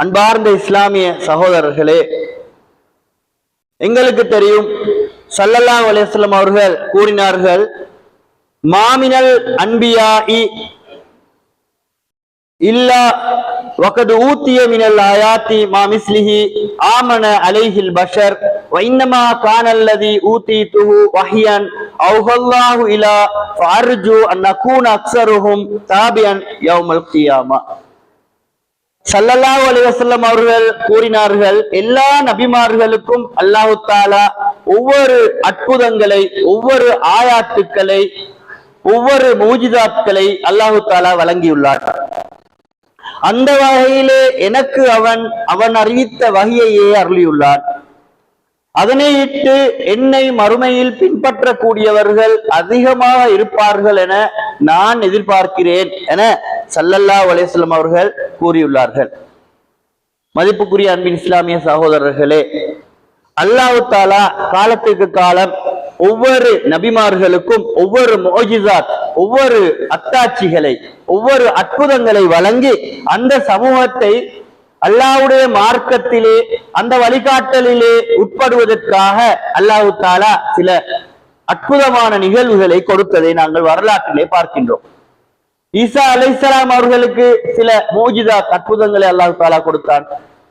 அன்பார்ந்த இஸ்லாமிய சகோதரர்களே, எங்களுக்கு தெரியும் ஸல்லல்லாஹு அலைஹி வஸல்லம் அவர்கள் கூறினார்கள், மாமினல் அன்பியாஇ இல்லா வகத் ஊத்திய மினல் ஆயாத்தி மா மிஸ்லிஹி ஆமன அலைஹில் பஷர் வ இன்னமா கானல்லதி ஊதீதுஹு வஹ்யன் அவ்ஹல்லாஹு இலா ஃபஅர்ஜு அன் நகூன அக்ஸருஹும் தாபியன் யௌமல் கியாமா. ஸல்லல்லாஹு அலைஹி வஸல்லம் அவர்கள் கூறினார்கள், எல்லா நபிமார்களுக்கும் அல்லாஹ் தஆலா ஒவ்வொரு அற்புதங்களை, ஒவ்வொரு ஆயாத்துக்களை, ஒவ்வொரு மூஜிதாத்களை அல்லாஹ் தஆலா வழங்கியுள்ளார். அந்த வகையிலே எனக்கு அவன் அறிவித்த வகையையே அருளியுள்ளார். அதனை இட்டு என்னை மறுமையில் பின்பற்றக்கூடியவர்கள் அதிகமாக இருப்பார்கள் என நான் எதிர்பார்க்கிறேன் என ஸல்லல்லாஹு அலைஹி வஸல்லம் அவர்கள் கூறியுள்ளார்கள். மதிப்புக்குரிய அன்பின் இஸ்லாமிய சகோதரர்களே, அல்லாஹ் தஆலா காலத்துக்கு காலம் ஒவ்வொரு நபிமார்களுக்கும் ஒவ்வொரு முஅஜிசாத், ஒவ்வொரு அத்தாட்சிகளை, ஒவ்வொரு அற்புதங்களை வழங்கி அந்த சமூகத்தை அல்லாஹ்வுடைய மார்க்கத்திலே, அந்த வழிகாட்டலிலே உட்படுவதற்காக அல்லாஹ் தஆலா சில அற்புதமான நிகழ்வுகளை கொடுத்ததை நாங்கள் வரலாற்றிலே பார்க்கின்றோம். ஈசா அலைஹிஸ்ஸலாம் அவர்களுக்கு சில முஅஜிசாத் அற்புதங்களை அல்லாஹ் தஆலா கொடுத்தான்.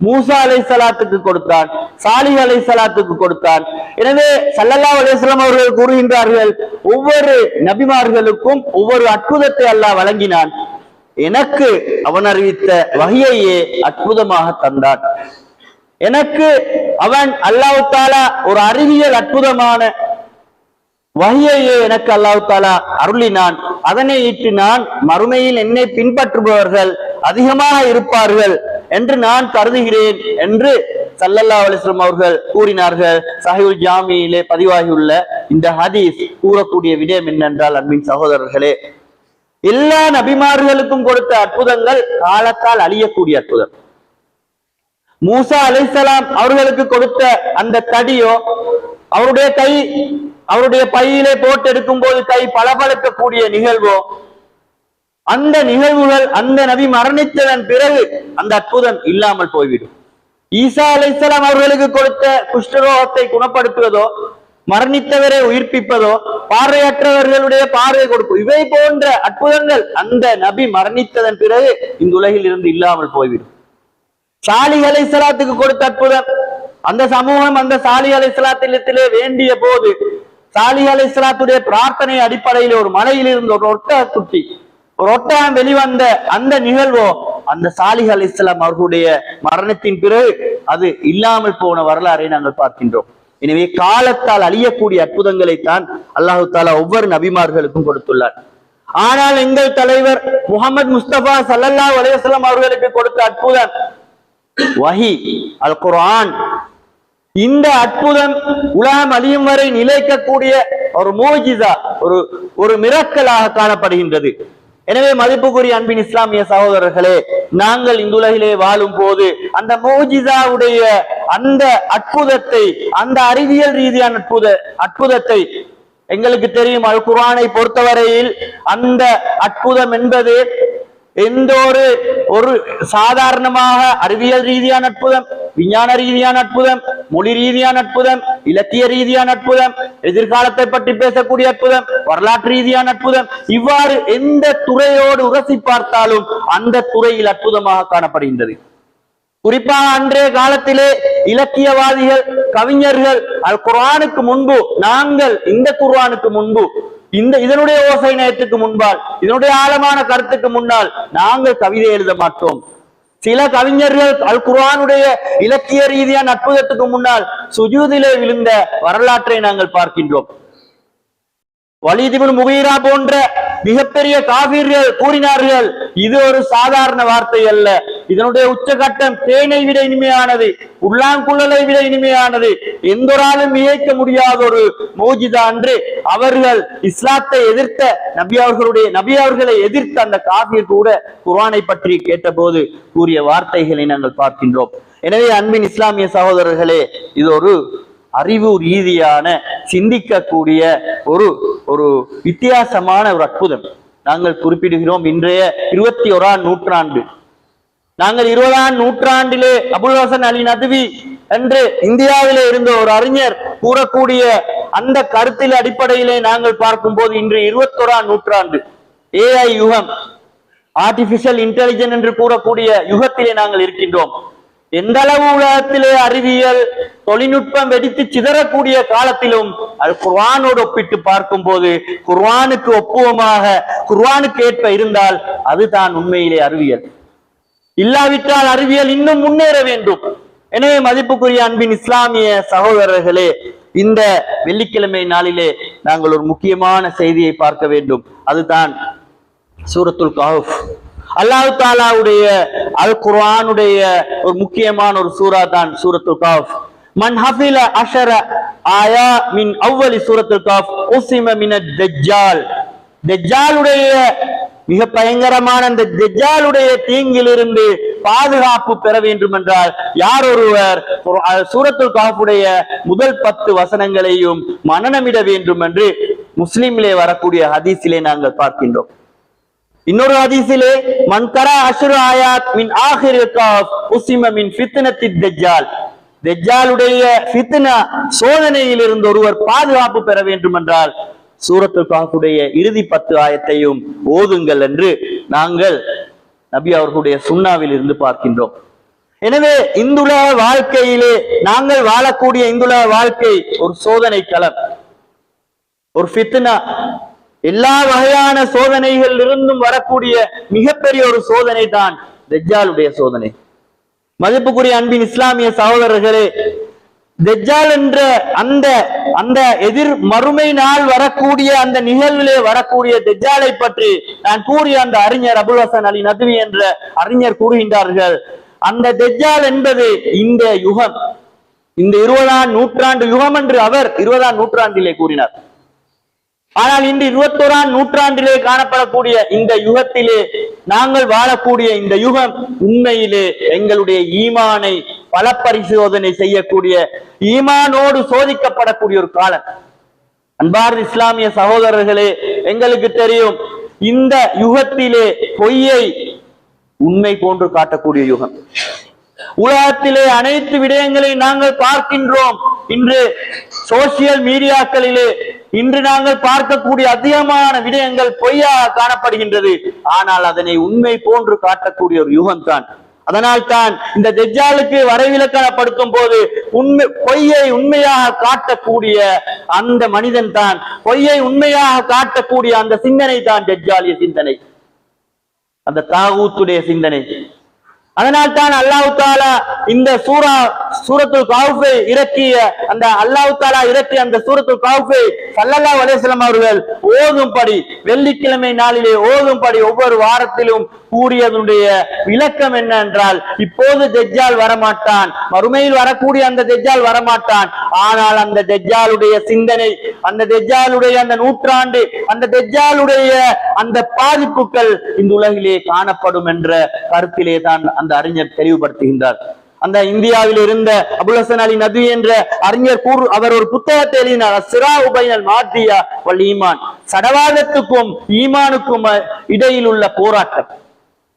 மூசா அலைஹிஸ்ஸலாத்துக்கு கொடுத்தான், சாலிஹ் அலைஹிஸ்ஸலாத்துக்கு கொடுத்தான். எனவே ஸல்லல்லாஹு அலைஹி வஸல்லம் அவர்கள் கூறுகின்றார்கள், ஒவ்வொரு நபிமார்களுக்கும் ஒவ்வொரு அற்புதத்தை அல்லாஹ் வழங்கினான். எனக்கு அவன் அறிவித்த வஹ்யையே அற்புதமாக தந்தான். எனக்கு அவன் அல்லாஹ் தஆலா ஒரு அறிவியல் அற்புதமான வஹ்யையே எனக்கு அல்லாஹ் தஆலா அருளினான். அதனை இட்டு நான் மறுமையில் என்னை பின்பற்றுபவர்கள் அதிகமாக இருப்பார்கள் என்று நான் கருதுகிறேன் என்று ஸல்லல்லாஹு அலைஹி வஸல்லம் அவர்கள் கூறினார்கள். சஹீஹுல் ஜாமியிலே பதிவாகியுள்ள இந்த ஹதீஸ் கூறக்கூடிய விடயம் என்னென்றால், அன்பின் சகோதரர்களே, எல்லா நபிமார்களுக்கும் கொடுத்த அற்புதங்கள் காலத்தால் அழியக்கூடிய அற்புதம். மூசா அலைஹிஸ்ஸலாம் அவர்களுக்கு கொடுத்த அந்த தடியோ, அவருடைய பையிலே போட்டு எடுக்கும் போது கை பளபளக்கக்கூடிய நிகழ்வோ, அந்த நிகழ்வுகள் அந்த நபி மரணித்ததன் பிறகு அந்த அற்புதம் இல்லாமல் போய்விடும். ஈசா அலைஹிஸ்ஸலாம் அவர்களுக்கு கொடுத்த குஷ்டரோகத்தை குணப்படுத்துவதோ, மரணித்தவரை உயிர்ப்பிப்பதோ, பார்வையற்றவர்களுடைய பார்வை கொடுக்கும், இவை போன்ற அற்புதங்கள் அந்த நபி மரணித்ததன் பிறகு இந்த உலகில் இருந்து இல்லாமல் போய்விடும். சாலிஹ் அலைஹிஸ்ஸலாத்துக்கு கொடுத்த அற்புதம், அந்த சமூகம் அந்த சாலிஹ் அலைஹிஸ்ஸலாத்திலே வேண்டிய போது சாலிஹ் அலைஹிஸ்ஸலாத்துடைய பிரார்த்தனை அடிப்படையில் ஒரு மலையில் இருந்து ஒரு ஒட்டகக்குட்டி, ஒரு ஒட்டகம் வெளிவந்த அந்த நிகழ்வோ அந்த சாலிஹ் அலைஹிஸ்ஸலாம் அவர்களுடைய மரணத்தின் பிறகு அது இல்லாமல் போன வரலாறை நாங்கள் பார்க்கின்றோம். எனவே காலத்தால் அழியக்கூடிய அற்புதங்களை தான் அல்லாஹ் தஆலா ஒவ்வொரு நபிமார்களுக்கும் கொடுத்துள்ளார். ஆனால் எங்கள் தலைவர் முஹம்மது முஸ்தபா ஸல்லல்லாஹு அலைஹி வஸல்லம் அவர்களுக்கு கொடுத்த அற்புதம் வஹி, அல் குர்ஆன். இந்த அற்புதம் உலகம் அழியும் வரை நிலைக்கக்கூடிய ஒரு முஅஜிஸா, ஒரு மிரக்கலாக காணப்படுகின்றது. எனவே மதிப்புக்குரிய அன்பின் இஸ்லாமிய சகோதரர்களே, நாங்கள் இந்த உலகிலே வாழும் போது அந்த முஅஜிஸாவுடைய அந்த அற்புதத்தை, அந்த அறிவியல் ரீதியான அற்புதத்தை எங்களுக்கு தெரியும். அல் குர்ஆனை பொறுத்தவரையில் அந்த அற்புதம் என்பது எந்த ஒரு சாதாரணமாக அறிவியல் ரீதியான அற்புதம், விஞ்ஞான ரீதியான அற்புதம், மொழி ரீதியான அற்புதம், இலக்கிய ரீதியான அற்புதம், எதிர்காலத்தை பற்றி பேசக்கூடிய அற்புதம், வரலாற்று ரீதியான அற்புதம், இவ்வாறு எந்த துறையோடு உரசி பார்த்தாலும் அந்த துறையில் அற்புதமாக காணப்படுகின்றது. குறிப்பாக அன்றைய காலத்திலே இலக்கியவாதிகள், கவிஞர்கள் அல் குர்ஆனுக்கு முன்பு, நாங்கள் இந்த குர்ஆனுக்கு முன்பு, இதனுடைய ஓசை நயத்துக்கு முன்பால், இதனுடைய ஆழமான கருத்துக்கு முன்னால் நாங்கள் கவிதை எழுத மாட்டோம். சில கவிஞர்கள் அல் குர்ஆனுடைய இலக்கிய ரீதியான அற்புதத்துக்கு முன்னால் சுஜூதிலே விழுந்த வரலாற்றை நாங்கள் பார்க்கின்றோம். வலீத் இப்னு முகீரா போன்ற மிகப்பெரிய காஃபிர்கள் கூறினார்கள், இது ஒரு சாதாரண வார்த்தை அல்ல, இதனுடைய உச்சகட்டம் தேனை விட இனிமையானது, உள்ளாங்குழலை விட இனிமையானது, எந்த ஒரு ஆளும் இயக்க முடியாத ஒரு மோஜிதா என்று அவர்கள் இஸ்லாத்தை எதிர்த்த நபி அவர்களை எதிர்த்த அந்த காஃபிர் கூட குர்ஆனை பற்றி கேட்டபோது கூறிய வார்த்தைகளை நாங்கள் பார்க்கின்றோம். எனவே அன்பின் இஸ்லாமிய சகோதரர்களே, இது ஒரு அறிவு ரீதியான சிந்திக்கக்கூடிய ஒரு வித்தியாசமான ஒரு அற்புதம். நாங்கள் குறிப்பிடுகிறோம், இன்றைய 21ஆம் நூற்றாண்டு நாங்கள் 20ஆம் நூற்றாண்டிலே அபுல் ஹசன் அலி நத்வி என்று இந்தியாவிலே இருந்த ஒரு அறிஞர் கூறக்கூடிய அந்த கருத்தின் அடிப்படையிலே நாங்கள் பார்க்கும் போது இன்று 21ஆம் நூற்றாண்டு AI யுகம், ஆர்டிபிஷியல் இன்டெலிஜென்ஸ் என்று கூறக்கூடிய யுகத்திலே நாங்கள் இருக்கின்றோம். எந்த அளவு உலகத்திலே அறிவியல் தொழில்நுட்பம் வெடித்து சிதறக்கூடிய காலத்திலும் அது குர்ஆனோடு ஒப்பிட்டு பார்க்கும் போது குர்ஆனுக்கு ஒப்புவமாக குர்ஆனுக்கு ஏற்ப இருந்தால் அதுதான் உண்மையிலே அறிவியல். இல்லாவிட்டால் அறிவியல் இன்னும் முன்னேற வேண்டும். எனவே மதிப்புக்குரிய அன்பின் இஸ்லாமிய சகோதரர்களே, இந்த வெள்ளிக்கிழமை நாளிலே நாங்கள் ஒரு முக்கியமான செய்தியை பார்க்க வேண்டும். அதுதான் சூரத்துல் கஹஃப். அல்லாஹ் தஆலாவுடைய அல் குர்ஆனுடைய ஒரு முக்கியமான ஒரு சூரா தான் சூரத்துல் கஹஃப். மன் ஹஃபில அஷர ஆயா மின் அவ்வலி சூரத்துல் கஹஃப் உஸிம மினத் தஜ்ஜால். தஜ்ஜாலுடைய மிக பயங்கரமான அந்த தஜ்ஜாலுடைய தீங்கிலிருந்து பாதுகாப்பு பெற வேண்டும் என்றால் யார் ஒருவர் சூரத்துல் கஹஃபுடைய முதல் 10 வசனங்களையும் மனனமிட வேண்டும் என்று முஸ்லிமிலே வரக்கூடிய ஹதீஸிலே நாங்கள் பார்க்கின்றோம். இன்னொரு ஹதீஸிலே மன் கரா அஷ்ரு ஆயாத் மின் ஆகிரில் கஹஃப் உஸிம மின் ஃபித்னத்தித் தஜ்ஜால். தஜ்ஜாலுடைய ஃபித்னா சோதனையிலிருந்து ஒருவர் பாதுகாப்பு பெற வேண்டும் என்றால் சூரத்துல் கஹஃபுடைய இறுதி 10 ஆயத்தையும் ஓதுங்கள் என்று நாங்கள் நபி அவர்களுடைய சுன்னாவில் இருந்து பார்க்கின்றோம். எனவே இந்துலக வாழ்க்கையிலே நாங்கள் வாழக்கூடிய இந்துலக வாழ்க்கை ஒரு சோதனை களம், ஒரு ஃபித்னா. எல்லா வகையான சோதனைகள் இருந்தும் வரக்கூடிய மிகப்பெரிய ஒரு சோதனை தான் தஜ்ஜாலுடைய சோதனை. மதிப்புக்குரிய அன்பின் இஸ்லாமிய சகோதரர்களே, தஜ்ஜால் என்ற அந்த எதிர் மறுமை நாள் வரக்கூடிய அந்த நிகழ்விலே வரக்கூடிய தஜ்ஜாலை பற்றி நான் கூறிய அந்த அறிஞர் அபுல் ஹசன் அலி நத்வி என்ற அறிஞர் கூறுகின்றார்கள், அந்த தஜ்ஜால் என்பது இந்த யுகம், இந்த 20ஆம் நூற்றாண்டு யுகம் என்று அவர் 20ஆம் நூற்றாண்டிலே கூறினார். ஆனால் இன்று 21ஆம் நூற்றாண்டிலே காணப்படக்கூடிய இந்த யுகத்திலே நாங்கள் வாழக்கூடிய இந்த யுகம் உண்மையிலே எங்களுடைய ஈமானை பல பரிசோதனை செய்யக்கூடிய, ஈமானோடு சோதிக்கப்படக்கூடிய ஒரு காலம். அன்பார்ந்த இஸ்லாமிய சகோதரர்களே, எங்களுக்கு தெரியும் இந்த யுகத்திலே பொய்யை உண்மை போன்று காட்டக்கூடிய யுகம். உலகத்திலே அனைத்து விடயங்களையும் நாங்கள் பார்க்கின்றோம். இன்று சோசியல் மீடியாக்களிலே இன்று நாங்கள் பார்க்கக்கூடிய அதிகமான விடயங்கள் பொய்யாக காணப்படுகின்றது. ஆனால் அதனை உண்மை போன்று காட்டக்கூடிய ஒரு யுகம் தான். அதனால் தான் இந்த தஜ்ஜாலுக்கு வரைவிலக்கணப்படுத்தும் போது பொய்யை உண்மையாக காட்டக்கூடிய அந்த மனிதன் தான், பொய்யை உண்மையாக காட்டக்கூடிய அந்த சிந்தனை தான் தஜ்ஜாலிய சிந்தனை, அந்த தாகூத்துடைய சிந்தனை. அதனால் தான் அல்லாஹ் தஆலா இந்த சூரத்துல் கஹஃபை இறக்கிய அந்த அல்லாஹ் தஆலா இறக்கிய அந்த சூரத்துல் கஹஃபை ஸல்லல்லாஹு அலைஹி வஸல்லம் அவர்கள் ஓதும்படி, வெள்ளிக்கிழமை நாளிலே ஓதும்படி ஒவ்வொரு வாரத்திலும் கூறியதனுடைய விளக்கம் என்ன என்றால், இப்போது தஜ்ஜால் வரமாட்டான், மறுமையில் வரக்கூடிய அந்த தஜ்ஜால் வரமாட்டான். ஆனால் அந்த தஜ்ஜாலுடைய சிந்தனை, அந்த தஜ்ஜாலுடைய அந்த நூற்றாண்டு, அந்த தஜ்ஜாலுடைய அந்த பாதிப்புகள் இந்த உலகிலே காணப்படும் என்ற கருத்திலே தான் அந்த அறிஞர் தெளிவுபடுத்துகின்றார். அந்த இந்தியாவில் இருந்த அபுல் ஹசன் அலி நத்வி என்ற அறிஞர் அவர் ஒரு புத்தகத்தை எழுதினார், சிராஉ பைனல் மாத்தியா வல் ஈமான். சடவாதத்துக்கும் ஈமானுக்கும் இடையில் உள்ள போராட்டம்,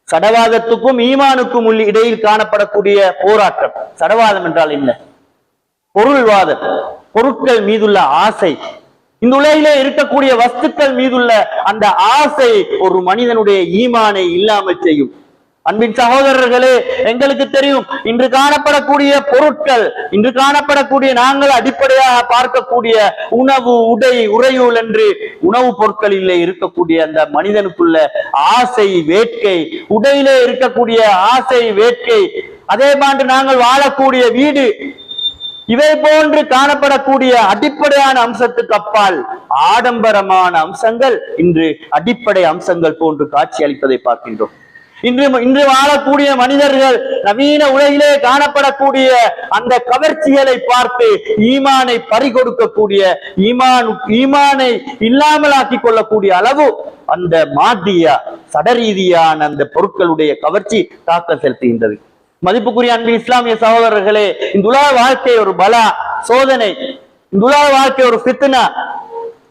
சடவாதத்துக்கும் ஈமானுக்கும் இடையில் காணப்படக்கூடிய போராட்டம். சடவாதம் என்றால் என்ன? பொருள்வாதம், பொருட்கள் மீதுள்ள ஆசை, இந்த உலகிலே இருக்கக்கூடிய வஸ்துக்கள் மீதுள்ள அந்த ஆசை ஒரு மனிதனுடைய ஈமானை இல்லாமல் செய்யும். அன்பின் சகோதரர்களே, எங்களுக்கு தெரியும் இன்று காணப்படக்கூடிய பொருட்கள், இன்று காணப்படக்கூடிய நாங்கள் அடிப்படையாக பார்க்கக்கூடிய உணவு, உடை, உறையூல் என்று உணவுப் பொருட்களிலே இருக்கக்கூடிய அந்த மனிதனுக்குள்ள ஆசை, வேட்கை, உடையிலே இருக்கக்கூடிய ஆசை, வேட்கை, அதே போன்று நாங்கள் வாழக்கூடிய வீடு, இவை போன்று காணப்படக்கூடிய அடிப்படையான அம்சத்துக்கு அப்பால் ஆடம்பரமான அம்சங்கள் இன்று அடிப்படை அம்சங்கள் போன்று காட்சி அளிப்பதை பார்க்கின்றோம். இன்று வாழக்கூடிய மனிதர்கள் நவீன உலகிலே காணப்படக்கூடிய அந்த கவர்ச்சிகளை பார்த்து ஈமானை பறிகொடுக்கக்கூடிய, ஈமானை இல்லாமலாக்கி கொள்ளக்கூடிய அளவு அந்த மாத்தியா சடரீதியான அந்த பொருட்களுடைய கவர்ச்சி தாக்கம் செலுத்துகின்றது. மதிப்புக்குரிய அன்பின் இஸ்லாமிய சகோதரர்களே, இந்த உலக வாழ்க்கை ஒரு பலா, சோதனை, இந்த உலக வாழ்க்கை ஒரு ஃபித்னா.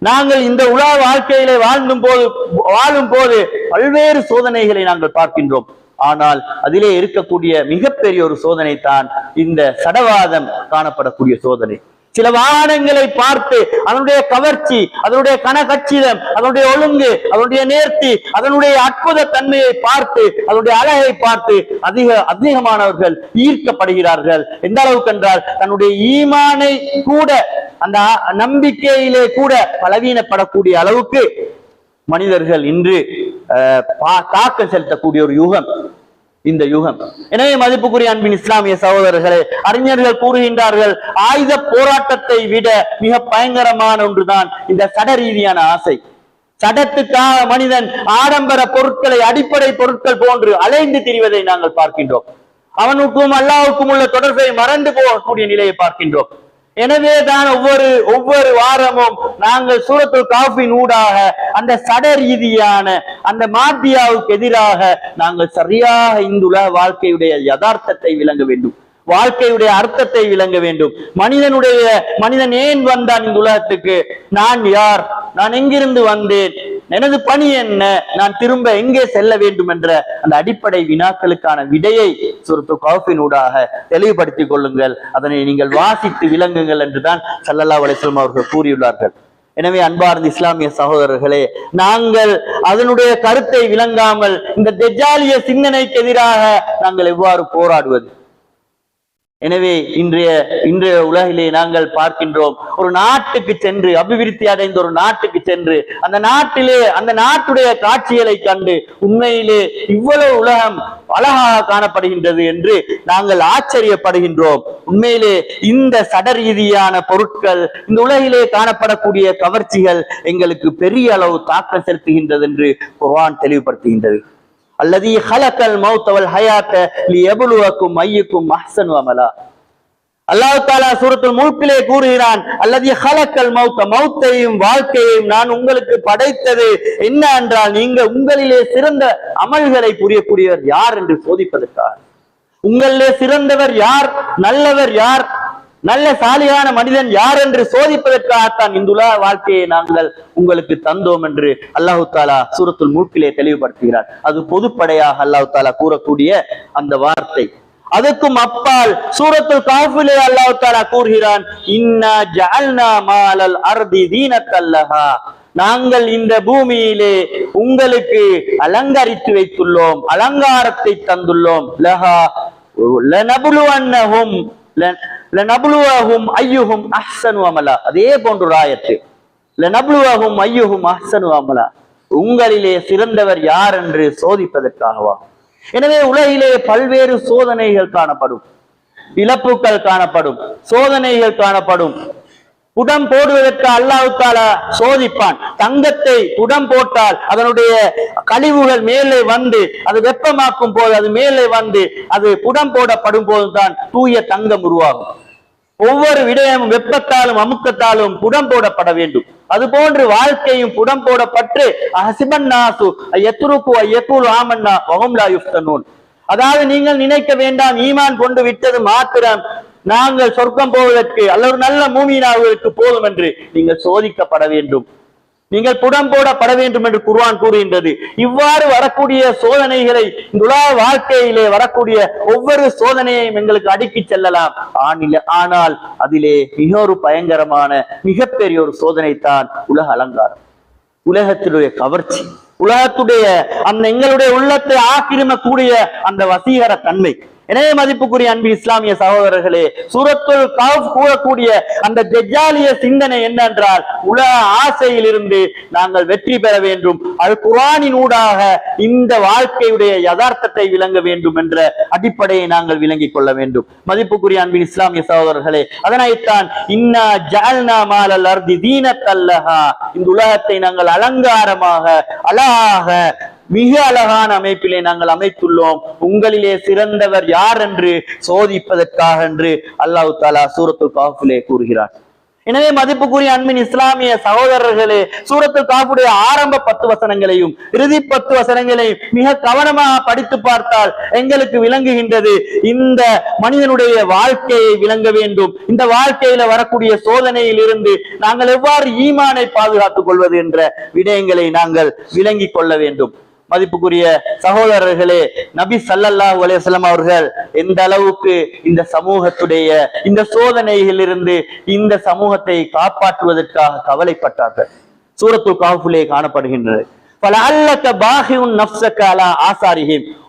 நாங்கள் இந்த உலக வாழ்க்கையிலே வாழும் போது பல்வேறு சோதனைகளை நாங்கள் பார்க்கின்றோம். ஆனால் அதிலே இருக்கக்கூடிய மிகப்பெரிய ஒரு சோதனை தான் இந்த சடவாதம் காணப்படக்கூடிய சோதனை. சில வாகனங்களை பார்த்து அதனுடைய கவர்ச்சி, அதனுடைய கனகச்சிதம், அதனுடைய ஒழுங்கு, அதனுடைய நேர்த்தி, அதனுடைய அற்புத தன்மையை பார்த்து, அதனுடைய அழகை பார்த்து அதிகமானவர்கள் ஈர்க்கப்படுகிறார்கள். எந்த அளவுக்கு என்றால் தன்னுடைய ஈமானை கூட, அந்த நம்பிக்கையிலே கூட பலவீனப்படக்கூடிய அளவுக்கு மனிதர்கள் இன்று தாக்கம் செலுத்தக்கூடிய ஒரு யுகம் இந்த யுகம். எனவே மதிப்புக்குரிய அன்பின் இஸ்லாமிய சகோதரர்களே, அறிஞர்கள் கூறுகின்றார்கள், ஆயுத போராட்டத்தை விட மிக பயங்கரமான ஒன்றுதான் இந்த சட ரீதியான ஆசை. சடத்துக்காக மனிதன் ஆடம்பர பொருட்களை, அடிப்படை பொருட்கள் போன்று அலைந்து திரிவதை நாங்கள் பார்க்கின்றோம். அவனுக்கும் அல்லாஹ்வுக்கும் உள்ள தொடர்பை மறந்து போகக்கூடிய நிலையை பார்க்கின்றோம். எனவேதான் ஒவ்வொரு வாரமும் நாங்கள் சூரத்துல் காஃபின் ஊடாக அந்த சட ரீதியான அந்த மாத்தியாவுக்கு எதிராக நாங்கள் சரியாக இந்த உலக வாழ்க்கையுடைய யதார்த்தத்தை விளங்க வேண்டும், வாழ்க்கையுடைய அர்த்தத்தை விளங்க வேண்டும். மனிதன் ஏன் வந்தான் இந்த உலகத்துக்கு, நான் யார், நான் எங்கிருந்து வந்தேன், எனது பணி என்ன, நான் திரும்ப எங்கே செல்ல வேண்டும் என்ற அந்த அடிப்படை வினாக்களுக்கான விடையை சூரத்துல் கஹ்ஃபின் ஊடாக தெளிவுபடுத்திக் கொள்ளுங்கள். அதனை நீங்கள் வாசித்து விளங்குங்கள் என்றுதான் ஸல்லல்லாஹு அலைஹி வஸல்லம் அவர்கள் கூறியுள்ளார்கள். எனவே அன்பார்ந்த இஸ்லாமிய சகோதரர்களே, நாங்கள் அதனுடைய கருத்தை விளங்காமல் இந்த தெஜ்ஜாலிய சிந்தனைக்கு எதிராக நாங்கள் எவ்வாறு போராடுவது? எனவே இன்றைய உலகிலே நாங்கள் பார்க்கின்றோம், ஒரு நாட்டுக்கு சென்று, அபிவிருத்தி அடைந்த ஒரு நாட்டுக்கு சென்று அந்த நாட்டுடைய காட்சிகளை கண்டு உண்மையிலே இவ்வளவு உலகம் அழகாக காணப்படுகின்றது என்று நாங்கள் ஆச்சரியப்படுகின்றோம். உண்மையிலே இந்த சட ரீதியான பொருட்கள், இந்த உலகிலே காணப்படக்கூடிய கவர்ச்சிகள் எங்களுக்கு பெரிய அளவு தாக்கம் செலுத்துகின்றது என்று குர்ஆன் தெளிவுபடுத்துகின்றது. அல்லதி ஹலக்கல் மௌத வல் ஹயாத லியப்லுவக்கும் அய்யுக்கும் அஹ்ஸனு அமலா. அல்லாஹ் தஆலா சூரத்துல் முல்கிலே கூறுகிறான், அல்லதி ஹலக்கல் மௌத, மௌத்தையும் வாழ்க்கையையும் நான் உங்களுக்கு படைத்தது என்ன என்றால், நீங்க உங்களிலே சிறந்த அமல்களை புரியக்கூடியவர் யார் என்று சோதிப்பதற்காக. உங்களிலே சிறந்தவர் யார், நல்லவர் யார், நல்ல சாலியான மனிதன் யார் என்று சோதிப்பதற்காகத்தான் இந்த உலக வாழ்க்கையை நாங்கள் உங்களுக்கு தந்தோம் என்று அல்லாஹு தாலா சூரத்துல் முல்கிலே தெளிவுபடுத்துகிறார். அது பொதுப்படையாக அல்லாஹு தாலா கூறக்கூடிய அந்த வார்த்தை. அதுக்கும் அப்பால் சூரத்துல் கஹ்ஃபிலே அல்லாஹு தாலா கூறுகிறான், இன்னா ஜஅல்னா மாலல் அர்தி தீனத்தல் லஹா, நாங்கள் இந்த பூமியிலே உங்களுக்கு அலங்கரித்து வைத்துள்ளோம், அலங்காரத்தை தந்துள்ளோம். லஹா லனப்லுவஹும் அய்யுஹும் அஹ்ஸனு அமலா. அதே போன்ற ஆயத்து, லனப்லுவஹும் அய்யுஹும் அஹ்ஸனு அமலா, உங்களிலே சிறந்தவர் யார் என்று சோதிப்பதற்காகவா. எனவே உலகிலே பல்வேறு சோதனைகள் காணப்படும், இழப்புகள் காணப்படும், சோதனைகள் காணப்படும். புடம் போடுவதற்கு அல்லாஹ் தஆலா சோதிப்பான். தங்கத்தை புடம் போட்டால் அதனுடைய கழிவுகள் மேலே வந்து அது வெப்பமாக்கும் போது அது மேலே வந்து அது புடம் போடப்படும் போதுதான் தூய தங்கம் உருவாகும். ஒவ்வொரு விடயமும் வெப்பத்தாலும் அமுக்கத்தாலும் புடம் போடப்பட வேண்டும். அது போன்று வாழ்க்கையும் புடம் போடப்பட்டு அஹ்ஸிபன்னாசு யத்ருக்கு வயக்கூலு ஆமன்னா வஹும் லா யுஃப்தனூன். அதாவது நீங்கள் நினைக்க வேண்டாம், ஈமான் கொண்டு விட்டது மாத்திரம் நாங்கள் சொர்க்கம் போவதற்கு அல்லது நல்ல மூமீனாவதற்கு போதும் என்று நீங்கள் சோதிக்கப்பட வேண்டும், நீங்கள் புடம் போடப்பட வேண்டும் என்று குர்ஆன் கூறுகின்றது. இவ்வாறு வரக்கூடிய சோதனைகளை, இந்த உலக வாழ்க்கையிலே வரக்கூடிய ஒவ்வொரு சோதனையையும் எங்களுக்கு அடுக்கி செல்லலாம். ஆனால் அதிலே மிக ஒரு பயங்கரமான மிகப்பெரிய ஒரு சோதனை தான் உலக அலங்காரம், உலகத்தினுடைய கவர்ச்சி, உலகத்துடைய அந்த எங்களுடைய உள்ளத்தை ஆக்கிரமிக்கக்கூடிய அந்த வசீகர தன்மை. எனவே மதிப்புக்குரிய அன்பு இஸ்லாமிய சகோதரர்களே, சூரத்துல் கஹ்ஃப் கூறக்கூடிய அந்த தெஜ்ஜாலிய சிந்தனை என்னென்றால், உலக ஆசையிலிருந்து நாங்கள் வெற்றி பெற வேண்டும், அல் குர்ஆனின் ஊடாக இந்த வாழ்க்கையுடைய யதார்த்தத்தை விளங்க வேண்டும் என்ற அடிப்படையை நாங்கள் விளங்கிக் கொள்ள வேண்டும். மதிப்புக்குரிய அன்பின் இஸ்லாமிய சகோதரர்களே, அதனைத்தான் இன்னா ஜஅல்னா மாலல் அர்தி தீனத்தல் லஹா, இந்த உலகத்தை நாங்கள் அலங்காரமாக, அழகாக, மிக அழகான அமைப்பிலே நாங்கள் அமைத்துள்ளோம், உங்களிலே சிறந்தவர் யார் என்று சோதிப்பதற்காக என்று அல்லாஹ் தஆலா சூரத்துல் கஹ்ஃபிலே கூறுகிறார். எனவே மதிப்புக்குரிய அன்பின் இஸ்லாமிய சகோதரர்களே, சூரத்துல் கஹ்ஃபுடைய ஆரம்ப 10 வசனங்களையும் இறுதி 10 வசனங்களையும் மிக கவனமாக படித்து பார்த்தால் எங்களுக்கு விளங்குகின்றது, இந்த மனிதனுடைய வாழ்க்கையை விளங்க வேண்டும், இந்த வாழ்க்கையில வரக்கூடிய சோதனையில் இருந்து நாங்கள் எவ்வாறு ஈமானை பாதுகாத்துக் கொள்வது என்ற விடயங்களை நாங்கள் விளங்கிக் கொள்ள வேண்டும். மதிப்புக்குரிய சகோதரர்களே, நபி ஸல்லல்லாஹு அலைஹி வஸல்லம் அவர்கள் எந்த அளவுக்கு இந்த சமூகத்துடைய இந்த சோதனைகளிலிருந்து இந்த சமூகத்தை காப்பாற்றுவதற்காக கவலைப்பட்டார்கள். சூரத்துல் கஹ்ஃபிலே காணப்படுகின்றது.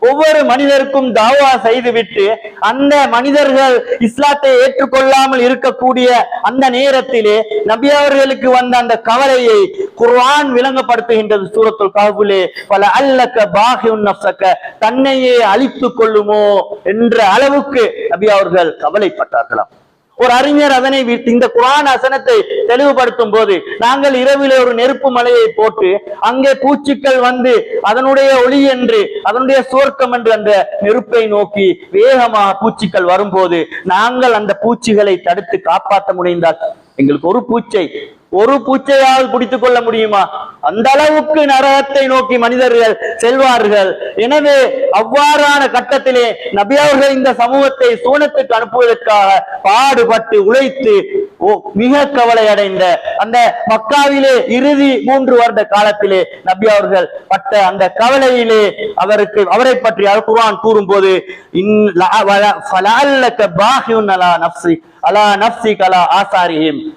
ஒவ்வொரு மனிதருக்கும் தாவா செய்துவிட்டு அந்த மனிதர்கள் இஸ்லாத்தை ஏற்றுக்கொள்ளாமல் இருக்கக்கூடிய அந்த நேரத்திலே நபி அவர்களுக்கு வந்த அந்த கவலையை குர்ஆன் விளங்கப்படுத்துகின்றது. சூரத்துல் கஹ்ஃபிலே தன்னையே அழித்துக் கொள்ளுமோ என்ற அளவுக்கு நபி அவர்கள் கவலைப்பட்டார்களாம். ஒரு அறிஞர் அதனை இந்த குர்ஆன் வசனத்தை தெளிவுபடுத்தும் போது, நாங்கள் இரவிலே ஒரு நெருப்பு மலையை போட்டு அங்கே பூச்சிகள் வந்து அதனுடைய ஒளி என்று அதனுடைய சுவர்க்கம் என்று அந்த நெருப்பை நோக்கி வேகமாக பூச்சிகள் வரும்போது நாங்கள் அந்த பூச்சிகளை தடுத்து காப்பாற்ற முடிந்தால் எங்களுக்கு ஒரு பூச்சையால் பிடித்துக் கொள்ள முடியுமா? அந்த அளவுக்கு நரகத்தை நோக்கி மனிதர்கள் செல்வார்கள். எனவே அவ்வாறான கட்டத்திலே நபி அவர்கள் இந்த சமூகத்தை சூனத்துக்கு அனுப்புவதற்காக பாடுபட்டு உழைத்து மிக கவலை அடைந்த அந்த மக்காவிலே இறுதி 3 வருட காலத்திலே நபி அவர்கள் பட்ட அந்த கவலையிலே அவரை பற்றி அல் குர்ஆன் கூறும் போது,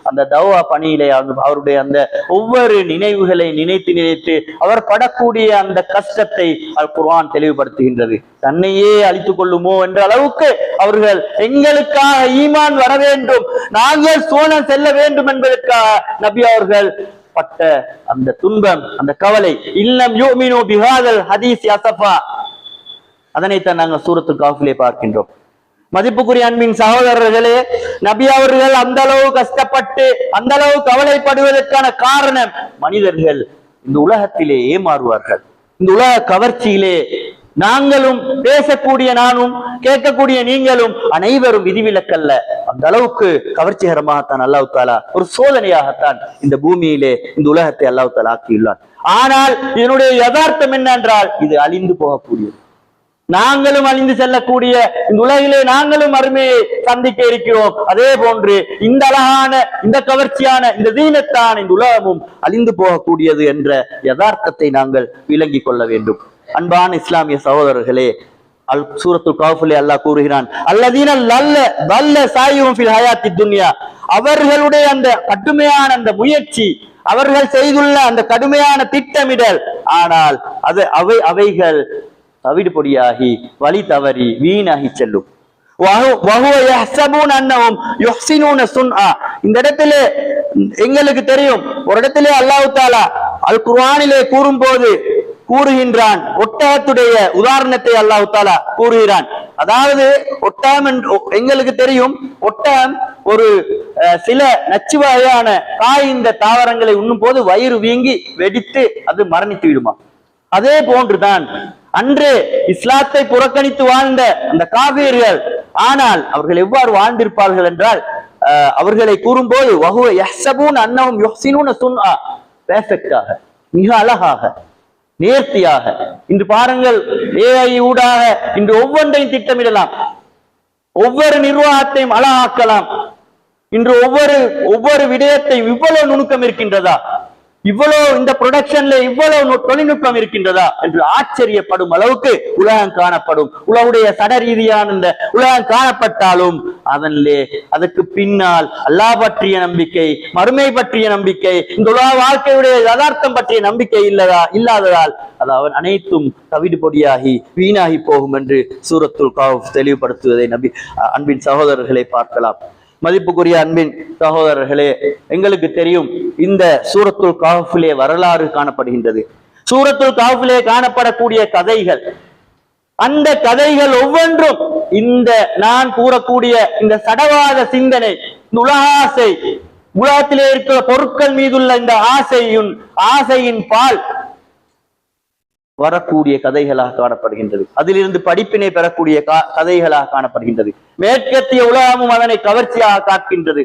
அந்த தௌவா பணியிலே அவருடைய அந்த ஒவ்வொரு நினைவுகளை நினைத்து அவர் படக்கூடிய அந்த கஷ்டத்தை அல் குர்ஆன் தெளிவுபடுத்துகின்றது. தன்னையே அழித்துக் கொள்ளுமோ என்ற அளவுக்கு அவர்கள் எங்களுக்காக ஈமான் வர வேண்டும், நாங்கள் சோனம் செல்ல வேண்டும் என்பதற்காக நபி அவர்கள் பட்ட அந்த துன்பம், அந்த கவலை, இல்லம் யுமினு பிஹாதல் ஹதீஸ் அஸஃபா, அதனைத்தான் நாங்கள் சூரத்துல் கஹ்ஃபிலே பார்க்கின்றோம். மதிப்புக்குரிய அன்பின் சகோதரர்களே, நபி அவர்கள் அந்த அளவு கஷ்டப்பட்டு அந்த அளவு கவலைப்படுவதற்கான காரணம், மனிதர்கள் இந்த உலகத்திலே ஏமாறுவார்கள். இந்த உலக கவர்ச்சியிலே நாங்களும், பேசக்கூடிய நானும், கேட்கக்கூடிய நீங்களும் அனைவரும் விதிவிலக்கல்ல. அந்த அளவுக்கு கவர்ச்சிகரமாகத்தான் அல்லாஹ் தஆலா ஒரு சோதனையாகத்தான் இந்த பூமியிலே இந்த உலகத்தை அல்லாஹ் தஆலா ஆக்கியுள்ளார். ஆனால் இதனுடைய யதார்த்தம் என்னென்றால், இது அழிந்து போகக்கூடியது. நாங்களும் அழிந்து செல்லக்கூடிய இந்த உலகிலே நாங்களும் அருமையை சந்திக்க இருக்கிறோம். அதே போன்று இந்த அழகான, இந்த கவர்ச்சியான, இந்த தீனத்தான இந்த உலகமும் அழிந்து போகக்கூடியது என்ற யதார்த்தத்தை நாங்கள் விளங்கிக் கொள்ள வேண்டும். அன்பான இஸ்லாமிய சகோதரர்களே, சூரத்துல் கஹ்ஃபிலே அல்லாஹ் கூறுகிறான், அல்லதீன லல்ல சாயுஹும் ஃபில் ஹயாத்தித் துன்யா, அவர்களுடைய அந்த கடுமையான அந்த முயற்சி, அவர்கள் செய்துள்ள அந்த கடுமையான திட்டமிடல், ஆனால் அவைகள் தவிடு பொடியாகி வழி தவறி வீணாகி செல்லும். இந்த இடத்திலே எங்களுக்கு தெரியும், ஒரு இடத்திலே அல்லாஹ் தஆலா அல் குர்ஆனிலே கூறும் போது கூறுகின்றான், ஒட்டகத்துடைய உதாரணத்தை அல்லாஹ் தஆலா கூறுகிறான். அதாவது ஒட்டகம் எங்களுக்கு தெரியும், ஒட்டகம் ஒரு சில நச்சு வகையான காய்ந்த தாவரங்களை உண்ணும் போது வயிறு வீங்கி வெடித்து அது மரணித்து விடுமா. அதே போன்றுதான் அன்று இஸ்லாத்தை புறக்கணித்து வாழ்ந்த அந்த காஃபிர்கள், ஆனால் அவர்கள் எவ்வாறு வாழ்ந்திருப்பார்கள் என்றால், அவர்களை கூறும்போது பெர்ஃபெக்டாக, மிக அழகாக, நேர்த்தியாக. இன்று பாருங்கள், AI ஊடாக இன்று ஒவ்வொன்றையும் திட்டமிடலாம், ஒவ்வொரு நிர்வாகத்தையும் அழகாக்கலாம். இன்று ஒவ்வொரு விடயத்தையும் இவ்வளவு நுணுக்கம் இருக்கின்றதா, இவ்வளவு இந்த ப்ரொடக்ஷன்ல இவ்வளவு தொழில்நுட்பம் இருக்கின்றதா என்று ஆச்சரியப்படும் அளவுக்கு உலகம் காணப்படும். உலகுடைய சட ரீதியான இந்த உலகம் காணப்பட்டாலும் அதற்கு பின்னால் அல்லாஹ் பற்றிய நம்பிக்கை, மறுமை பற்றிய நம்பிக்கை, இந்த உலக வாழ்க்கையுடைய யதார்த்தம் பற்றிய நம்பிக்கை இல்லாததால் அதாவது அனைத்தும் தவிடு பொடியாகி வீணாகி போகும் என்று சூரத்துல் கஹ்ஃப் தெளிவுபடுத்துவதை அன்பின் சகோதரர்களை பார்க்கலாம். மதிப்புக்குரிய அன்பின் சகோதரர்களே, எங்களுக்கு தெரியும், இந்த சூரத்துல் கஹ்ஃபிலே வரலாறு காணப்படுகின்றது. சூரத்துல் கஹ்ஃபிலே காணப்படக்கூடிய கதைகள், அந்த கதைகள் ஒவ்வொன்றும் இந்த நான் கூறக்கூடிய இந்த சடவாத சிந்தனை, இந்த உலக ஆசை, உலகத்திலே இருக்கிற பொருட்கள் மீதுள்ள இந்த ஆசையின் பால் வரக்கூடிய கதைகளாக காணப்படுகின்றது. அதிலிருந்து படிப்பினை பெறக்கூடிய கதைகளாக காணப்படுகின்றது. மேற்கத்திய உலகமும் அதனை கவர்ச்சியாக காக்கின்றது.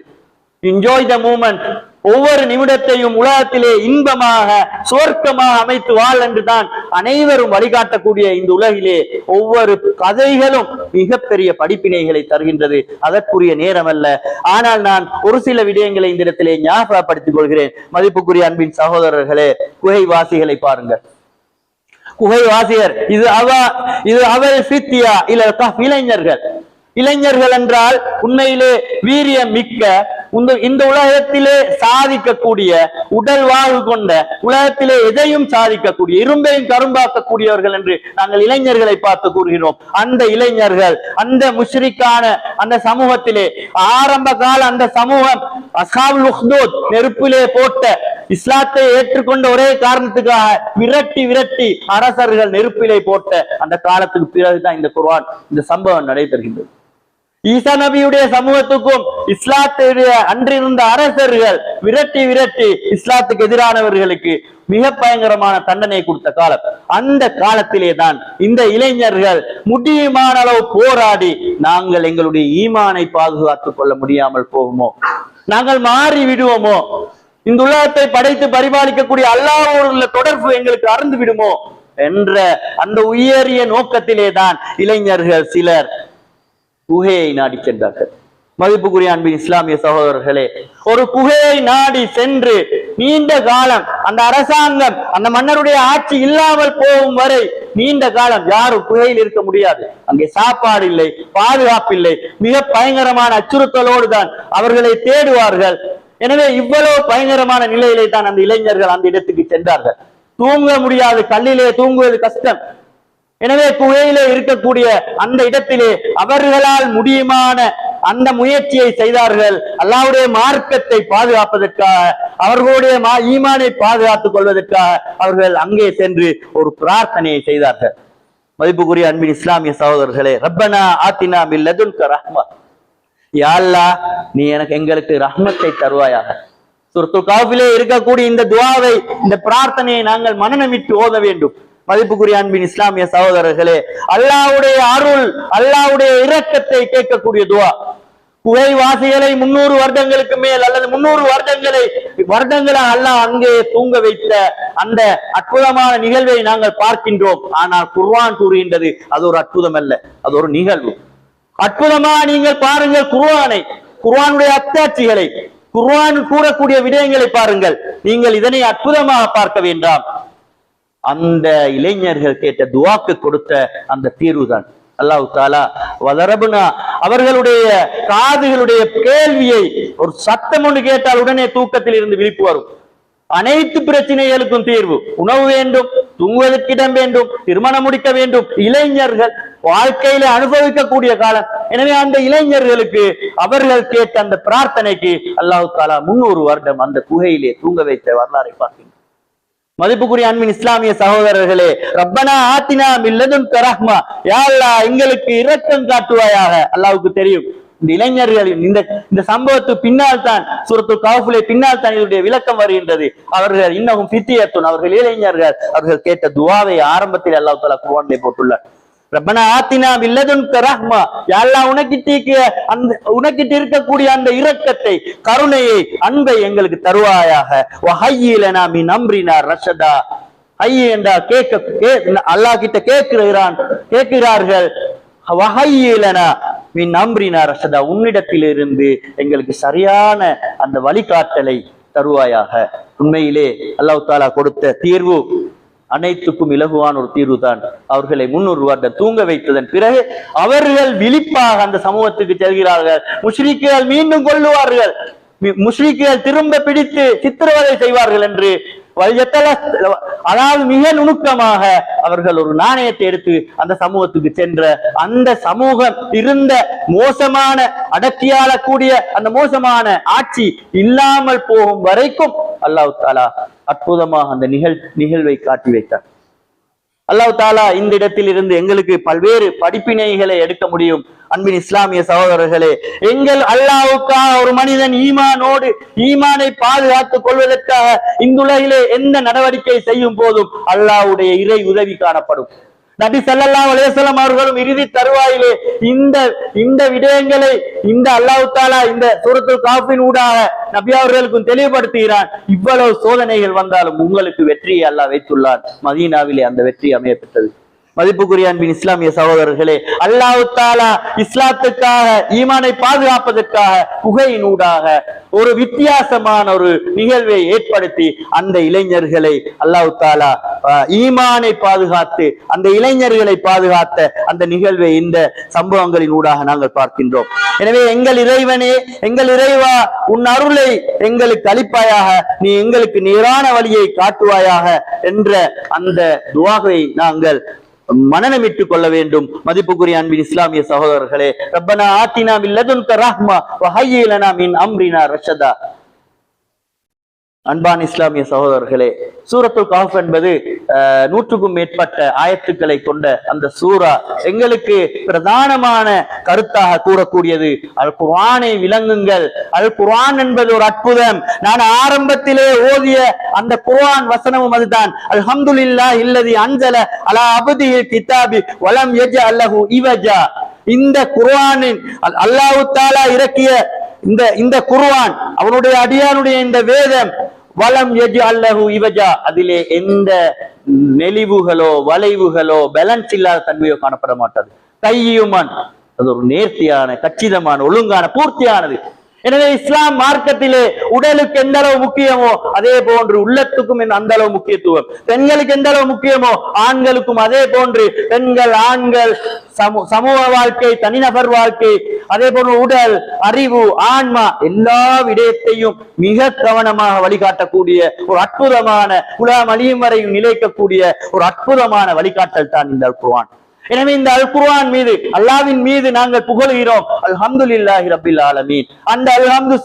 என்ஜாய் த மூமெண்ட், ஒவ்வொரு நிமிடத்தையும் உலகத்திலே இன்பமாக சுவர்க்கமாக அமைத்து வாழ் என்றுதான் அனைவரும் வழிகாட்டக்கூடிய இந்த உலகிலே ஒவ்வொரு கதைகளும் மிகப்பெரிய படிப்பினைகளை தருகின்றது. அதற்குரிய நேரம் அல்ல. ஆனால் நான் ஒரு சில விடயங்களை இந்த இடத்திலே ஞாபகப்படுத்திக் கொள்கிறேன். மதிப்புக்குரிய அன்பின் சகோதரர்களே, குகைவாசிகளை பாருங்கள். குகைவாசியர், இது அவள் ஃபித்யா இல்ல இளைஞர்கள் என்றால் உண்மையிலே வீரியம் மிக்க இந்த உலகத்திலே சாதிக்கக்கூடிய உடல் வாழ்வு கொண்ட உலகத்திலே எதையும் சாதிக்கக்கூடிய இரும்பையும் கரும்பாக்கக்கூடியவர்கள் என்று நாங்கள் இளைஞர்களை பார்த்து கூறுகிறோம். அந்த இளைஞர்கள் அந்த முஷ்ரிக்கான அந்த சமூகத்திலே ஆரம்ப கால அந்த சமூகம் அஸ்ஹாபுல் உஹ்தூத் நெருப்பிலே போட்ட இஸ்லாத்தை ஏற்றுக்கொண்ட ஒரே காரணத்துக்காக விரட்டி அரசர்கள் நெருப்பிலே போட்ட அந்த காலத்துக்கு பிறகுதான் இந்த குர்ஆன் இந்த சம்பவம் நடைபெறுகின்றது. ஈசா நபியுடைய சமூகத்துக்கும் இஸ்லாத்துடைய அன்றிருந்த அரசர்கள் விரட்டி இஸ்லாத்துக்கு எதிரானவர்களுக்கு மிக பயங்கரமான தண்டனை கொடுத்த காலம். அந்த காலத்திலே தான் இந்த இளைஞர்கள் முடியுமான அளவு போராடி நாங்கள் எங்களுடைய ஈமானை பாதுகாத்துக் கொள்ள முடியாமல் போகுமோ, நாங்கள் மாறி விடுவோமோ, இந்த உலகத்தை படைத்து பரிபாலிக்கக்கூடிய அல்லாஹ்வோடு உள்ள தொடர்பு எங்களுக்கு அறுந்து விடுமோ என்ற அந்த உயரிய நோக்கத்திலே தான் இளைஞர்கள் சிலர் குகையை நாடி சென்றார்கள். மதிப்புக்குரிய அன்பின் இஸ்லாமிய சகோதரர்களே, ஒரு குகையை நாடி சென்று நீண்ட காலம் அந்த அரசாங்கம் அந்த மன்னருடைய ஆட்சி இல்லாமல் போகும் வரை நீண்ட காலம் யாரும் குகையில் இருக்க முடியாது. அங்கே சாப்பாடு இல்லை, பாதுகாப்பு இல்லை, மிக பயங்கரமான அச்சுறுத்தலோடு தான் அவர்களை தேடுவார்கள். எனவே இவ்வளவு பயங்கரமான நிலையிலே தான் அந்த இளைஞர்கள் அந்த இடத்துக்கு சென்றார்கள். தூங்க முடியாது, கல்லிலே தூங்குவது கஷ்டம். எனவே குகையிலே இருக்கக்கூடிய அந்த இடத்திலே அவர்களால் முடியுமான அந்த முயற்சியை செய்தார்கள். அல்லாஹ்வுடைய மார்க்கத்தை பாதுகாப்பதற்காக, அவர்களுடைய ஈமானை பாதுகாத்துக் கொள்வதற்காக அவர்கள் அங்கே சென்று ஒரு பிரார்த்தனையை செய்தார்கள். மதிப்புக்குரிய அன்பின் இஸ்லாமிய சகோதரர்களே, ரப்பனா ஆத்தினா மின் லதுன்க ரஹ்மா, யா அல்லாஹ் நீ எங்களுக்கு ரஹ்மத்தை தருவாயாக. சூரத்துல் கஹ்ஃபிலே இருக்கக்கூடிய இந்த துஆவை, இந்த பிரார்த்தனையை நாங்கள் மனனமிட்டு ஓத வேண்டும். மதிப்புக்குரிய அன்பின் இஸ்லாமிய சகோதரர்களே, அல்லாஹ்வுடைய அருள், அல்லாஹ்வுடைய இரக்கத்தை கேட்கக்கூடிய துஆ. குகைவாசிகளை 300 வருடங்களுக்கு மேல் அல்லது 300 வருடங்களாக அல்லாஹ் அங்கே தூங்க வைத்த அந்த அற்புதமான நிகழ்வை நாங்கள் பார்க்கின்றோம். ஆனால் குர்ஆன் கூறுகின்றது அது ஒரு அற்புதம் அல்ல, அது ஒரு நிகழ்வு. அற்புதமா நீங்கள் பாருங்கள் குர்ஆனை, குர்ஆனுடைய அத்தாட்சிகளை, குர்ஆன் கூறக்கூடிய விடயங்களை பாருங்கள். நீங்கள் இதனை அற்புதமாக பார்க்க வேண்டாம். அந்த இளைஞர்கள் கேட்ட துஆக்கு கொடுத்த அந்த தீர்வு தான் அல்லாஹ் தஆலா வதரபுனா, அவர்களுடைய காதுகளுடைய கேள்வியை ஒரு சத்தம் ஒன்று கேட்டால் உடனே தூக்கத்தில் இருந்து விழிப்பு வரும். அனைத்து பிரச்சனைகளுக்கும் தீர்வு. உணவு வேண்டும், தூங்குவதற்கு இடம் வேண்டும், திருமணம் முடிக்க வேண்டும். இளைஞர்கள் வாழ்க்கையில அனுபவிக்கக்கூடிய காலம். எனவே அந்த இளைஞர்களுக்கு அவர்கள் கேட்ட அந்த பிரார்த்தனைக்கு அல்லாஹ் தஆலா 300 வருடம் அந்த குகையிலே தூங்க வைத்த வரலாறை பார்க்கின்றோம். மதிப்புக்குரிய அன்பின் இஸ்லாமிய சகோதரர்களே, ரப்பனா ஆத்தினா மின் லதுன்க ரஹ்மா, யா அல்லாஹ் எங்களுக்கு இரக்கம் காட்டுவாயாக. அல்லாஹ்வுக்கு தெரியும் இந்த இளைஞர்களின் இந்த சம்பவத்துக்கு பின்னால் தான் சூரத்துல் கஹ்ஃபிலே பின்னால் தான் இதனுடைய விளக்கம் வருகின்றது. அவர்கள் இன்னும் ஃபித்யத்துன், அவர்கள் இளைஞர்கள், அவர்கள் கேட்ட துஆவை ஆரம்பத்தில் அல்லாஹ் தஆலா குர்ஆனிலே போட்டுள்ளார். ரப்பனா ஆத்தினா மின் லதுன்க ரஹ்மா, யா அல்லாஹ் உனக்கிட்ட இருக்கக்கூடிய அந்த இரக்கத்தை, கருணையை, அன்பை எங்களுக்கு தருவாயாக. வஹய்யி லனா மின் அம்ரினா ரஷதா, ஹய்யி என்றால் அல்லாஹ் கிட்ட கேட்கிறார்கள். வஹய்யி லனா மின் அம்ரினா ரஷதா, உன்னிடத்திலிருந்து எங்களுக்கு சரியான அந்த வழிகாட்டலை தருவாயாக. உண்மையிலே அல்லாஹ் தஆலா கொடுத்த தீர்வு அனைத்துக்கும் இலகுவான ஒரு தீர்வு தான். அவர்களை 300 வருடம் தூங்க வைத்ததன் பிறகு அவர்கள் விழிப்பாக அந்த சமூகத்துக்கு செல்கிறார்கள். முஷ்ரிக்குகள் மீண்டும் கொள்ளுவார்கள், முஷ்ரிக்குகள் திரும்ப பிடித்து சித்திரவதை செய்வார்கள் என்று அதாவது மிக நுணுக்கமாக அவர்கள் ஒரு நாணயத்தை எடுத்து அந்த சமூகத்துக்கு சென்ற அந்த சமூகம் இருந்த மோசமான அடக்கியாளக்கூடிய அந்த மோசமான ஆட்சி இல்லாமல் போகும் வரைக்கும் அல்லாஹ் தஆலா அற்புதமாக அந்த நிகழ்வை காட்டி வைத்தார். அல்லாஹ் தஆலா இந்த இடத்தில் இருந்து எங்களுக்கு பல்வேறு படிப்பினைகளை எடுக்க முடியும். அன்பின் இஸ்லாமிய சகோதரர்களே, எங்கள் அல்லாஹ்வுக்காக ஒரு மனிதன் ஈமானை பாதுகாத்துக் கொள்வதற்காக இந்த உலகிலே எந்த நடவடிக்கை செய்யும் போதும் அல்லாஹ்வுடைய இறை உதவி காணப்படும். நபி ஸல்லல்லாஹு அலைஹி வஸல்லம் அவர்களும் இறுதி தருவாயிலே இந்த விடயங்களை இந்த அல்லாஹ் தஆலா இந்த சூரத்துல் கஹ்ஃபின் ஊடாக நபி அவர்களுக்கும் தெளிவுபடுத்துகிறான். இவ்வளவு சோதனைகள் வந்தாலும் உங்களுக்கு வெற்றியை அல்லாஹ் வைத்துள்ளார். மதீனாவிலே அந்த வெற்றி அமைய பெற்றது. மதிப்புக்குரிய அன்பின் இஸ்லாமிய சகோதரர்களே, அல்லாஹ் தஆலா இஸ்லாத்துக்காக ஈமானை பாதுகாப்பதற்காக புகையினூடாக ஒரு வித்தியாசமான ஒரு நிகழ்வை ஏற்படுத்தி அந்த இளைஞர்களை அல்லாஹ் தஆலா ஈமானை பாதுகாத்து அந்த இளைஞர்களை பாதுகாத்த அந்த நிகழ்வை இந்த சம்பவங்களின் ஊடாக நாங்கள் பார்க்கின்றோம். எனவே எங்கள் இறைவனே, எங்கள் இறைவா, உன் அருளை எங்களுக்கு அளிப்பாயாக, நீ எங்களுக்கு நேரான வழியை காட்டுவாயாக என்ற அந்த துஆவை நாங்கள் மனநமிட்டுக் கொள்ள வேண்டும். மதிப்புக்குரிய அன்பின் இஸ்லாமிய சகோதரர்களே, ரப்பனா ஆத்தினா மின் லதுன்க ரஹ்மா வ ஹய்யி லனா மின் அம்ரினா ரஷதா. அன்பான் இஸ்லாமிய சகோதரர்களே, சூரத்துல் கஹஃப் என்பது 100க்கும் மேற்பட்ட ஆயத்துக்களை கொண்ட அந்த சூரா எங்களுக்கு பிரதானமான கருத்தாக கூறக்கூடியது அல் குர்ஆனை விளங்குங்கள். அல் குர்ஆன் என்பது ஒரு அற்புதம். நான் ஆரம்பத்திலே ஓதிய அந்த குர்ஆன் வசனமும் அதுதான். அல்ஹம்துலில்லாஹி அல்லதி அன்ஸல அலா அப்திஹில் கிதாபி வலம் யஜஅல் லஹு இவஜா. இந்த குர்ஆனின் அல்லாஹ் தஆலா இறக்கிய இந்த குர்ஆன், அவனுடைய அடியானுடைய இந்த வேதம், வலம் யஜஅல் லஹு இவஜா, அதிலே எந்த நெளிவுகளோ வளைவுகளோ பேலன்ஸ் இல்லாத தன்மையோ காணப்பட மாட்டாது. கையுமன், அது ஒரு நேர்த்தியான, கச்சிதமான, ஒழுங்கான, பூர்த்தியானது. எனவே இஸ்லாம் மார்க்கத்திலே உடலுக்கு எந்த அளவு முக்கியமோ அதே போன்று உள்ளத்துக்கும் அந்த அளவு முக்கியத்துவம். பெண்களுக்கு எந்த அளவு முக்கியமோ ஆண்களுக்கும் அதே போன்று பெண்கள், ஆண்கள், சமூக வாழ்க்கை, தனிநபர் வாழ்க்கை, அதே போன்று உடல், அறிவு, ஆன்மா, எல்லா விடயத்தையும் மிக கவனமாக வழிகாட்டக்கூடிய ஒரு அற்புதமான, உலகம் அழியும் வரையும் நிலைக்கக்கூடிய ஒரு அற்புதமான வழிகாட்டல் தான் இந்த அல் குர்ஆன். எனவே இந்த அல் குர்ஆன் மீது, அல்லாஹ்வின் மீது நாங்கள் புகழுகிறோம். அல்ஹம்துலில்லாஹி ரப்பில் ஆலமீன். அந்த அல்ஹம்து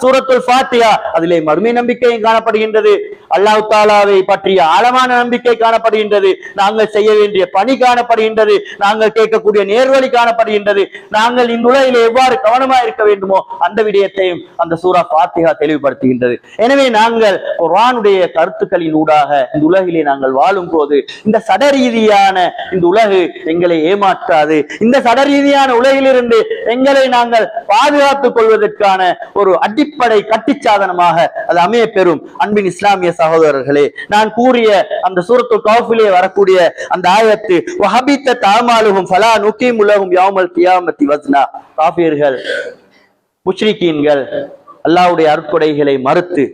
சூரத்துல் ஃபாத்திஹா, அதிலே மறுமை நம்பிக்கையும் காணப்படுகின்றது. அல்லாஹ் தஆலாவை பற்றிய ஆழமான நம்பிக்கை காணப்படுகின்றது. நாங்கள் செய்ய வேண்டிய பணி காணப்படுகின்றது. நாங்கள் கேட்கக்கூடிய நேர்வழி காணப்படுகின்றது. நாங்கள் இந்த உலகிலே எவ்வாறு கவனமாக இருக்க வேண்டுமோ அந்த விடயத்தையும் அந்த சூரா ஃபாத்திஹா தெளிவுபடுத்துகின்றது. எனவே நாங்கள் குர்ஆனுடைய கருத்துக்களின் ஊடாக இந்த உலகிலே நாங்கள் வாழும் போது இந்த சடரீதியான இந்த உலகு எங்களை ஏமாற்றாது. இந்த சடரீதியான உலகிலிருந்து எங்களை நாங்கள் பாதுகாத்துக் கொள்வதற்கான ஒரு அடிப்படை கட்டிச்சாதனமாக அது அமைய பெறும். அன்பின் இஸ்லாமிய சகோதரர்களே, நான் கூறிய அந்த சூரத்துல் கஹ்ஃபிலே வரக்கூடிய அந்த ஆயத்து, வஹபித்த தஅமாலுஹும் ஃபலா நுகீமு லஹும் யௌமல் கியாமத்தி வஸ்னா. காஃபிர்கள், முஷ்ரிக்கீன்கள், அல்லாஹ்வுடைய அருட்கொடைகளை மறுத்து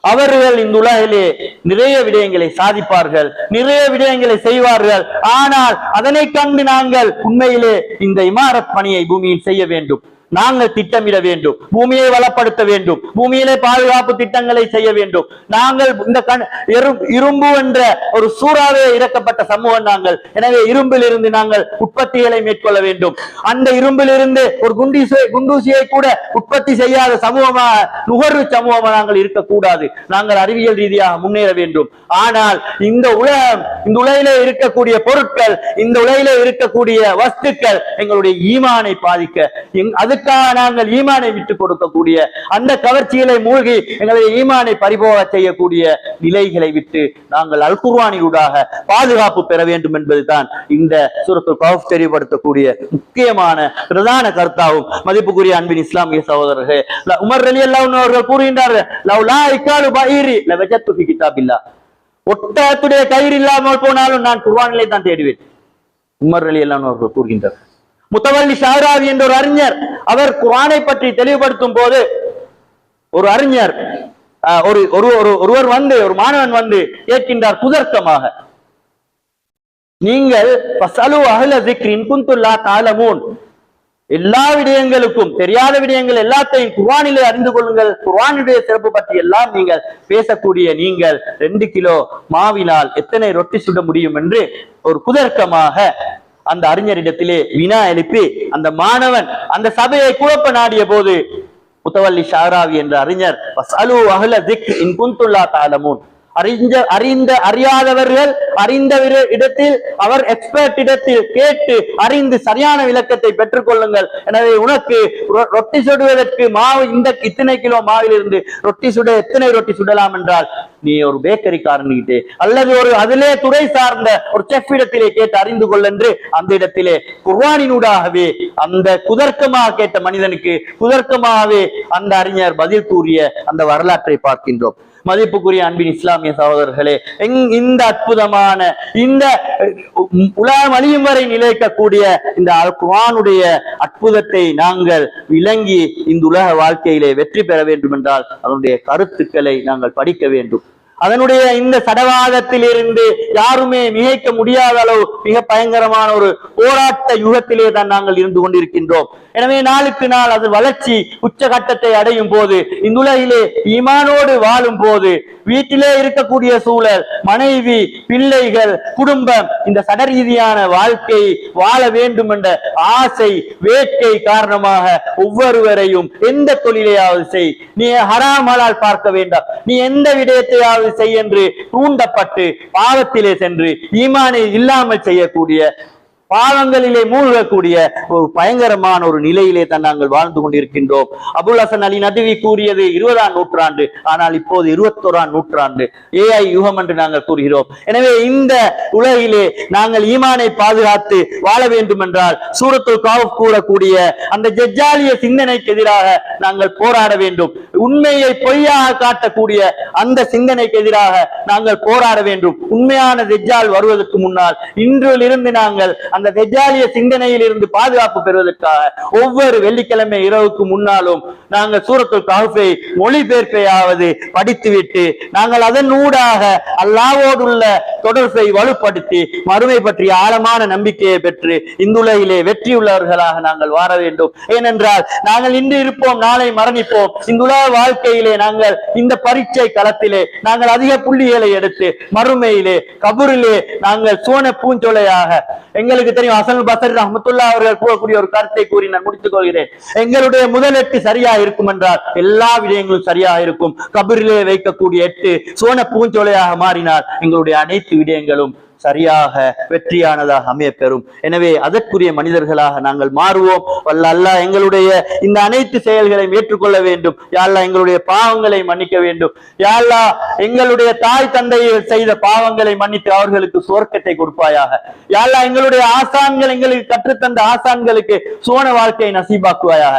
அவர்கள் இந்த உலகிலே நிறைய விடயங்களை சாதிப்பார்கள், நிறைய விடயங்களை செய்வார்கள். ஆனால் அதனை கண்டு நாங்கள் உண்மையிலே இந்த இமாரத் பணியை பூமியில் செய்ய வேண்டும், நாங்கள் திட்டமிட வேண்டும், பூமியை வளப்படுத்த வேண்டும், பூமியிலே பாதுகாப்பு திட்டங்களை செய்ய வேண்டும். நாங்கள் இந்த இரும்பு என்ற ஒரு சூறாவே இறக்கப்பட்ட சமூகம் நாங்கள். எனவே இரும்பில் இருந்து நாங்கள் உற்பத்திகளை மேற்கொள்ள வேண்டும். அந்த இரும்பில் இருந்து ஒரு குண்டூசியை கூட உற்பத்தி செய்யாத சமூகமாக, நுகர்வு சமூகமாக நாங்கள் இருக்கக்கூடாது. நாங்கள் அறிவியல் ரீதியாக முன்னேற வேண்டும். ஆனால் இந்த உலகிலே இருக்கக்கூடிய பொருட்கள், இந்த உலகிலே இருக்கக்கூடிய வஸ்துக்கள் எங்களுடைய ஈமானை பாதிக்க, அதுக்காக நாங்கள் ஈமானை விட்டுக் கொடுக்கக்கூடிய, அந்த கவர்ச்சிகளை மூழ்கி எங்களுடைய ஈமானை பறிபோக செய்யக்கூடிய நிலைகளை விட்டு நாங்கள் அல் குர்ஆனினூடாக பாதுகாப்பு பெற வேண்டும் என்பதுதான் இந்த சூரத்துல் கஹ்ஃப் தெளிவுபடுத்தக்கூடிய முக்கியமான பிரதான கருத்தாகும். மதிப்புக்குரிய அன்பின் இஸ்லாமிய சகோதரர்களே, உமர் ரலியல்லாஹு அன்ஹு அவர்கள் கூறுகின்றார்கள், லவ்லா இக்காலு பஹீரி லவஜத்து ஃபி கிதாபில்லாஹ். ஒட்டகத்துடைய கயிறு இல்லாமல் போனாலும் நான் குர்ஆனிலே தான் தேடுவேன். உமர் ரலியல்லாஹு அன்ஹு அவர்கள் கூறுகின்றார். முத்தவல்லி ஷாராவி என்ற ஒரு அறிஞர், அவர் குர்ஆனை பற்றி தெளிவுபடுத்தும் போது, ஒரு அறிஞர் ஒருவர் வந்து, ஒரு மாணவன் வந்து கேட்கின்றார் குதர்க்கமாக, நீங்கள் ஃபஸலு அஹ்ல ஸிக்ரி இன் குன்தும் லா தஅலமூன், எல்லா விடயங்களுக்கும், தெரியாத விடயங்கள் எல்லாத்தையும் குர்ஆனிலே அறிந்து கொள்ளுங்கள், குர்ஆனுடைய சிறப்பு பற்றி எல்லாம் நீங்கள் பேசக்கூடிய நீங்கள் 2 கிலோ மாவினால் எத்தனை ரொட்டி சுட முடியும் என்று ஒரு குதர்க்கமாக அந்த அறிஞரிடத்திலே வினா எழுப்பி அந்த மாணவன் அந்த சபையை குழப்ப நாடிய போது, முத்தவல்லி ஷாராவி என்ற அறிஞர் வஸலு அஹ்ல ஸிக்ரி இன் குன்தும் லா தஅலமூன், அறியாதவர்கள் அறிந்த இடத்தில், அவர் எக்ஸ்பர்ட் இடத்தில் கேட்டு அறிந்து சரியான விளக்கத்தை பெற்றுக் கொள்ளுங்கள். எனவே உனக்கு ரொட்டி சுடுவதற்கு மாவு, இந்த இத்தனை கிலோ மாவிலிருந்து ரொட்டி சுட எத்தனை ரொட்டி சுடலாம் என்றால் நீ ஒரு பேக்கரிக்காரன்கிட்டே அல்லது ஒரு அதிலே துறை சார்ந்த ஒரு செஃப் இடத்திலே கேட்டு அறிந்து கொள் என்று அந்த இடத்திலே குர்ஆனினூடாகவே அந்த குதர்க்கமாக கேட்ட மனிதனுக்கு குதர்க்கமாகவே அந்த அறிஞர் பதில் கூறிய அந்த வரலாற்றை பார்க்கின்றோம். மதிப்புக்குரிய அன்பின் இஸ்லாமிய சகோதரர்களே, இந்த அற்புதமான இந்த உலகம் அழியும் வரை நிலைக்கக்கூடிய இந்த அல் குர்ஆனுடைய அற்புதத்தை நாங்கள் விளங்கி இந்த உலக வாழ்க்கையிலே வெற்றி பெற வேண்டும் என்றால் அதனுடைய கருத்துக்களை நாங்கள் படிக்க வேண்டும். அதனுடைய இந்த சடவாதத்தில் இருந்து யாருமே மிகைக்க முடியாத அளவு மிக பயங்கரமான ஒரு போராட்ட யுகத்திலே தான் நாங்கள் இருந்து கொண்டிருக்கின்றோம். எனவே நாளுக்கு நாள் அது வளர்ச்சி உச்சகட்டத்தை அடையும் போது, இந்த உலகிலே ஈமானோடு வாழும் போது, வீட்டிலே இருக்கக்கூடிய சூழல், மனைவி, பிள்ளைகள், குடும்பம், இந்த சடரீதியான வாழ்க்கை வாழ வேண்டும் என்ற ஆசை வேட்கை காரணமாக ஒவ்வொருவரையும் எந்த தொழிலையாவது செய், நீ ஹராம் ஹலால் பார்க்க வேண்டாம், நீ எந்த விடயத்தையாவது செய் என்று தூண்டப்பட்டு பாவத்திலே சென்று ஈமானை இல்லாமல் செய்யக்கூடிய பாவங்களிலே மூழ்கக்கூடிய ஒரு பயங்கரமான ஒரு நிலையிலே தான் நாங்கள் வாழ்ந்து கொண்டிருக்கின்றோம். அபுல் ஹசன் அலி நதுவி கூறியது 20ஆம் நூற்றாண்டு, ஆனால் இப்போது 21ஆம் நூற்றாண்டு AI யுகம் என்று நாங்கள் கூறுகிறோம். எனவே இந்த உலகிலே நாங்கள் ஈமானை பாதுகாத்து வாழ வேண்டும் என்றால் சூரத்துல் கஹஃப் கூறக்கூடிய அந்த தஜ்ஜாலிய சிந்தனைக்கு எதிராக நாங்கள் போராட வேண்டும். உண்மையை பொய்யாக காட்டக்கூடிய அந்த சிந்தனைக்கு எதிராக நாங்கள் போராட வேண்டும். உண்மையான தஜ்ஜால் வருவதற்கு முன்னால் இன்றிலிருந்து நாங்கள் அந்த தஜ்ஜாலிய சிந்தனையில் இருந்து பாதுகாப்பு பெறுவதற்காக ஒவ்வொரு வெள்ளிக்கிழமை இரவுக்கு முன்னாலும் நாங்கள் சூரத்துல் கஹஃபை மொழிபெயர்ப்பையாவது படித்துவிட்டு நாங்கள் அதன் ஊடாக அல்லாஹ்வோடுள்ள தொடர்பை வலுப்படுத்தி மறுமை பற்றிய ஆழமான நம்பிக்கையை பெற்று இந்த உலகிலே வெற்றியுள்ளவர்களாக நாங்கள் வாழ வேண்டும். ஏனென்றால் நாங்கள் இன்று இருப்போம், நாளை மரணிப்போம். இந்த உலக வாழ்க்கையிலே நாங்கள் இந்த பரீட்சை களத்திலே நாங்கள் அதிக புள்ளிகளை எடுத்து மறுமையிலே கபூரிலே நாங்கள் சோன பூஞ்சோலையாக, எங்களுக்கு தெரியும் ஹசன் பஸ்ரி ரஹ்மத்துல்லாஹி அவர்கள் கூறக்கூடிய ஒரு கருத்தை கூறி நான் முடித்துக் கொள்கிறேன். எங்களுடைய முதல் 8 சரியாக இருக்கும் என்றால் எல்லா விடயங்களும் சரியாக இருக்கும். கபரிலே வைக்கக்கூடிய 8 சோன பூஞ்சோலையாக மாறினால் எங்களுடைய அனைத்து விடயங்களும் சரியாக வெற்றியானதாக அமைய பெறும். எனவே அதற்குரிய மனிதர்களாக நாங்கள் மாறுவோம். வல்ல அல்லாஹ் எங்களுடைய இந்த அனைத்து செயல்களையும் ஏற்றுக்கொள்ள வேண்டும். யா அல்லாஹ் எங்களுடைய பாவங்களை மன்னிக்க வேண்டும். யா அல்லாஹ் எங்களுடைய தாய் தந்தையர் செய்த பாவங்களை மன்னித்து அவர்களுக்கு சுவர்க்கத்தை கொடுப்பாயாக. யா அல்லாஹ் எங்களுடைய ஆசான்கள், எங்களுக்கு கற்றுத்தந்த ஆசான்களுக்கு சுவன வாழ்க்கையை நசீபாக்குவாயாக.